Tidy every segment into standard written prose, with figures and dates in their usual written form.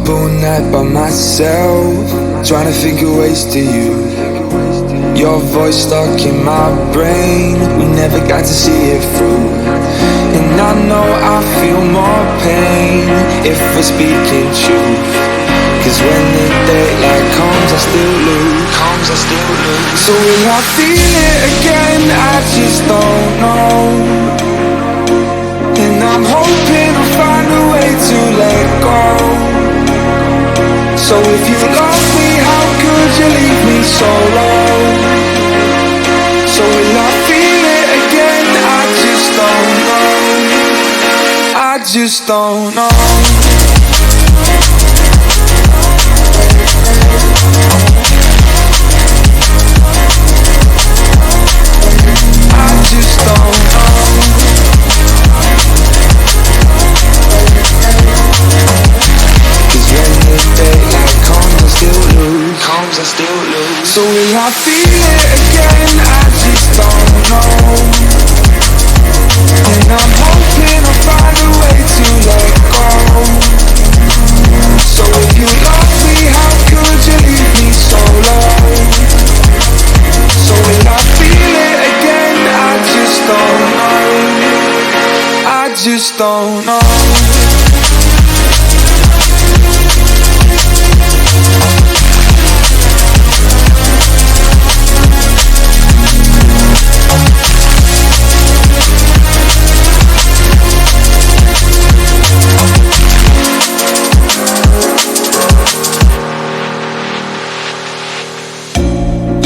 all night by myself, trying to figure ways to you. Your voice stuck in my brain, we never got to see it through. And I know I feel more pain if we're speaking truth. Cause when the daylight comes, I still lose. So will I feel it again? I just don't know. And I'm hoping I'll find a way to let go. So if you love me, how could you leave me so low? So will I feel it again? I just don't know. I just don't know. I still lose. So will I feel it again? I just don't know. And I'm hoping I'll find a way to let go. So if you love me, how could you leave me so low? So will I feel it again? I just don't know. I just don't know.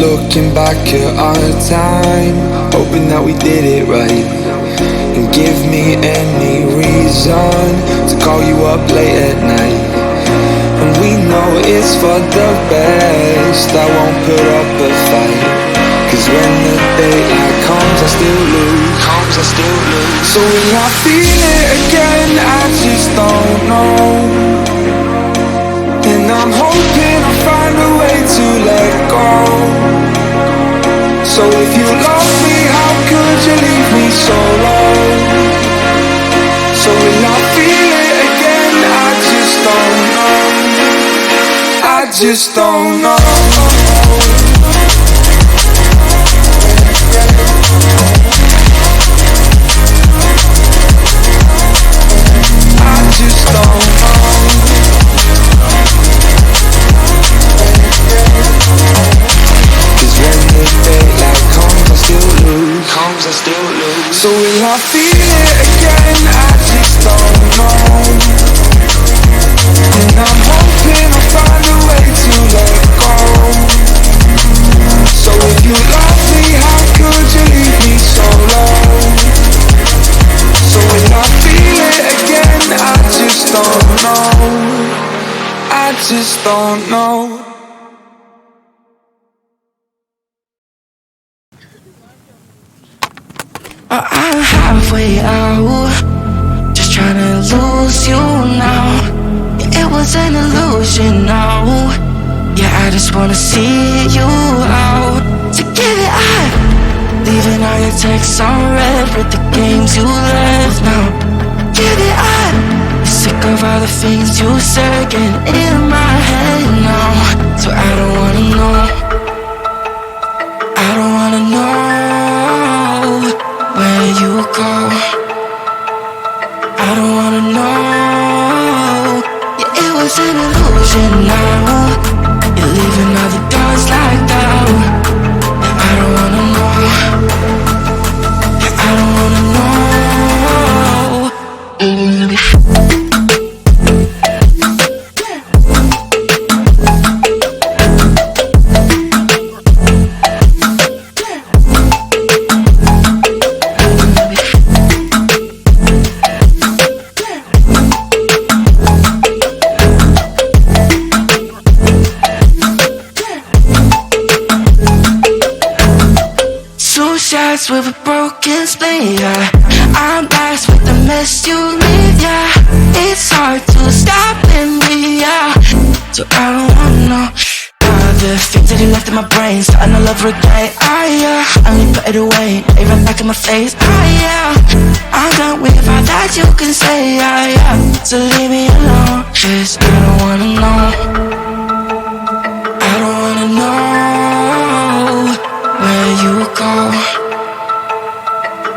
Looking back at our time, hoping that we did it right. And give me any reason to call you up late at night. And we know it's for the best, I won't put up a fight. Cause when the daylight comes, I still lose. So will I feel it again? I just don't know. And I'm hoping I'll find a way to let go. So if you love me, how could you leave me so low? So will I feel it again? I just don't know. I just don't know. So will I feel it again? I just don't know. And I'm hoping I'll find a way to let go. So if you love me, how could you leave me so low? So will I feel it again? I just don't know. I just don't know. I'm halfway out, just trying to lose you now. Yeah, it was an illusion now. Yeah, I just wanna see you out. So give it up, leaving all your texts on red with the games you left now. Give it up, sick of all the things you said getting in my head now. So I don't wanna know, I don't wanna know where you go. I don't wanna know. Yeah, it was an illusion now. You're leaving all the doors locked out. Yeah, I don't wanna know. Yeah, I don't wanna know. With a broken spleen, yeah. I'm blessed with the mess you leave, yeah. It's hard to stop in me, yeah. So I don't wanna know the things that you left in my brain, starting all over again. Yeah, I only put it away, they run back in my face. Yeah, I I'm done with all that you can say, yeah, yeah. So leave me alone, 'cause I don't wanna know. I don't wanna know where you go.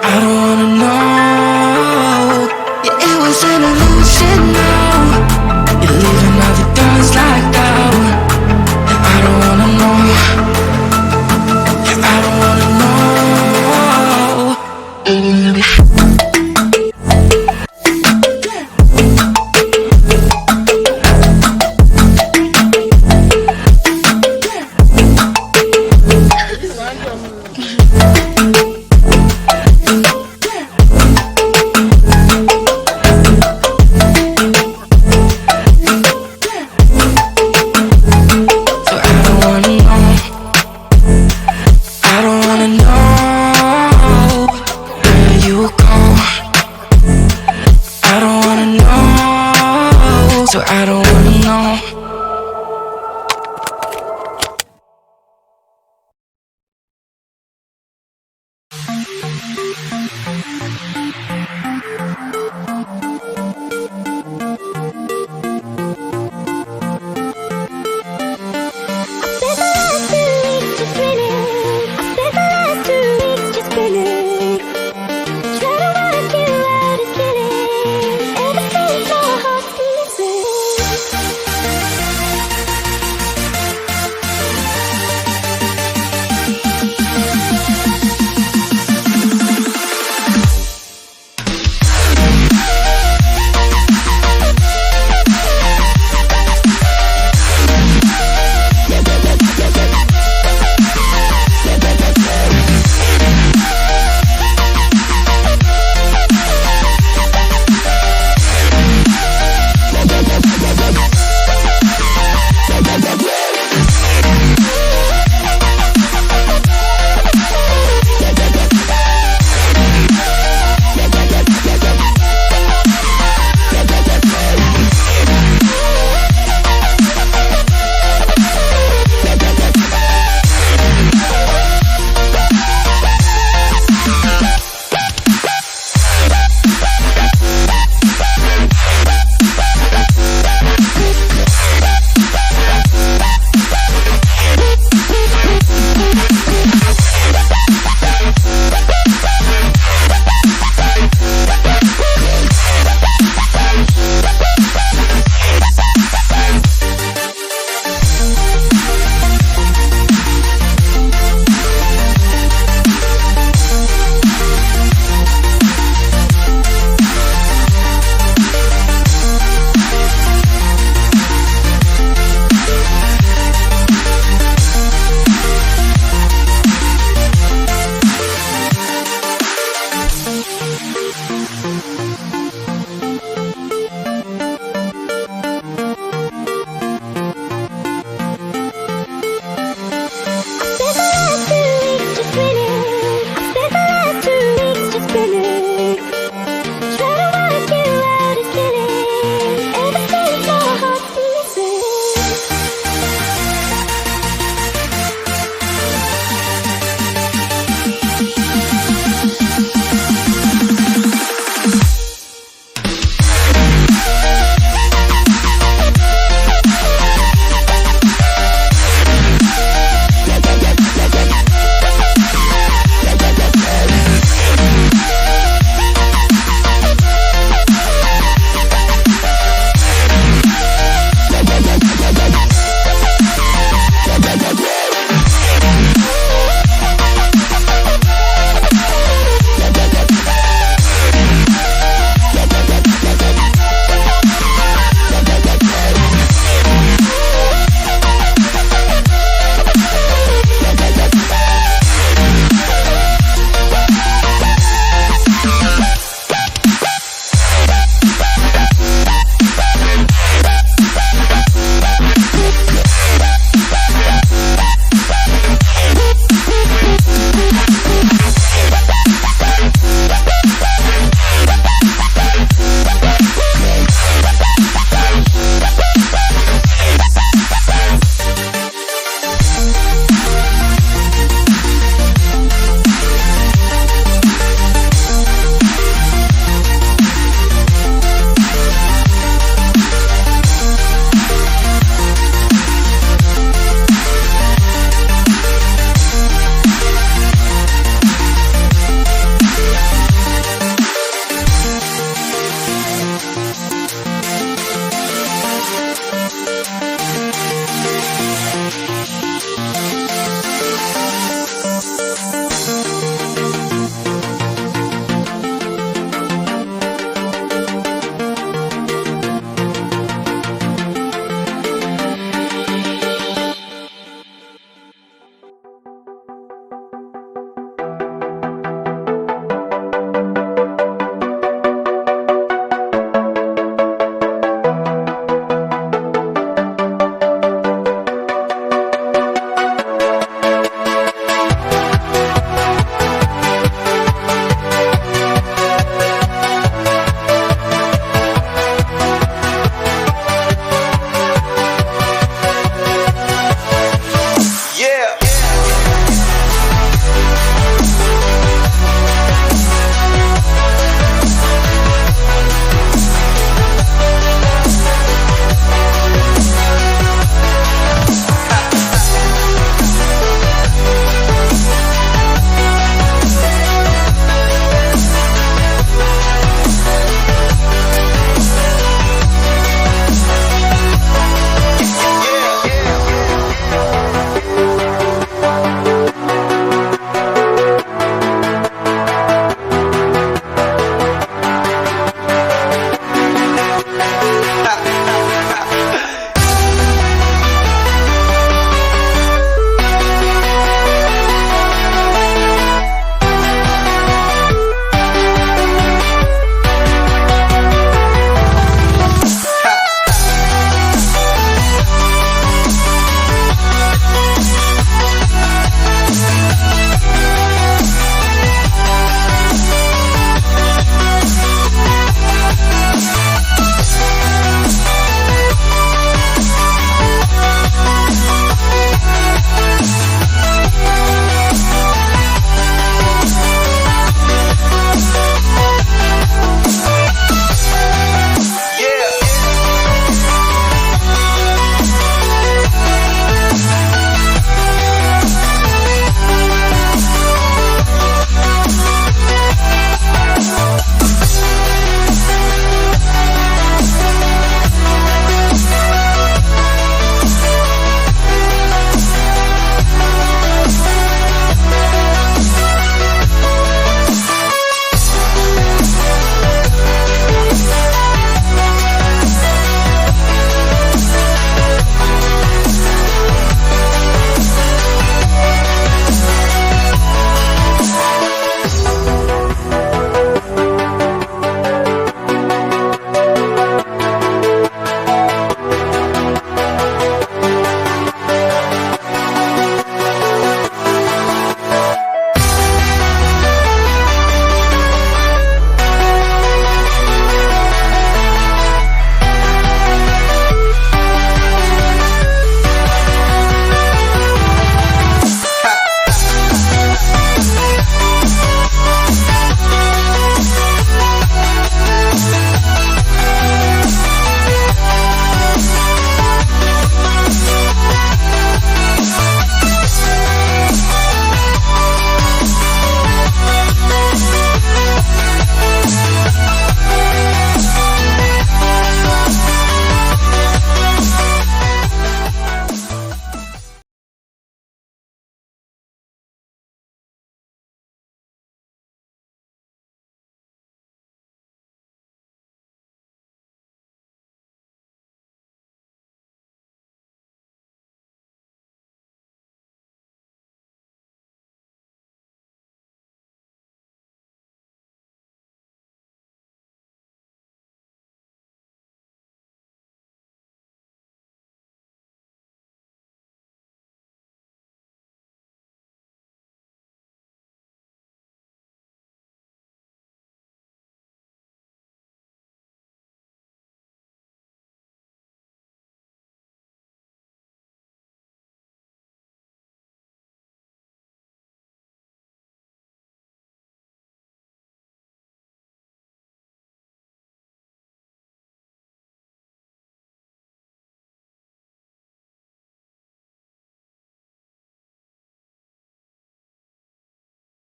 I don't wanna know. Yeah, it was an illusion now. You're leaving all the doors locked out. Yeah, I don't wanna know. Yeah, I don't wanna know. So I don't wanna know.